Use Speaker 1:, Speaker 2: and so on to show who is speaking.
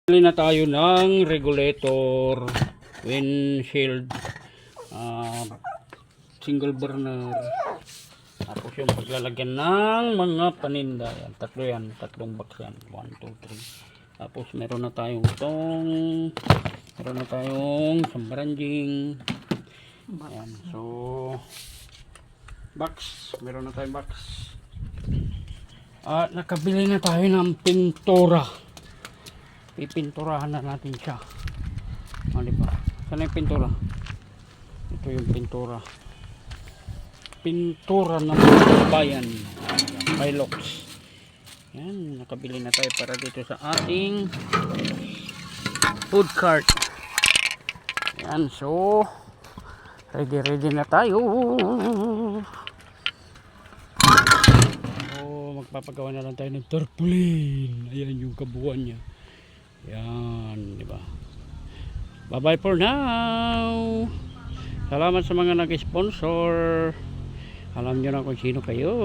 Speaker 1: Bili na tayo ng regulator, windshield, single burner, tapos yung paglalagyan ng mga paninda. Yan, tatlo yan, tatlong box yan, 1, 2, 3. Tapos meron na tayong itong, meron na tayong sambaranjing. Ayan, so box, meron na tayong box. At nakabili na tayo ng pintura. Pipinturahan na natin siya. Diba? Saan yung pintura? Ito yung pintura. Pintura ng bayan. Hilux. Yan, nakabili na tayo para dito sa ating food cart. Yan, so ready na tayo. Magpapagawa na lang tayo ng tarpaulin. Ayan yung kabuuan niya. Yan, di ba? Bye-bye for now. Salamat sa mga nag-sponsor. Alam niyo na kung sino kayo.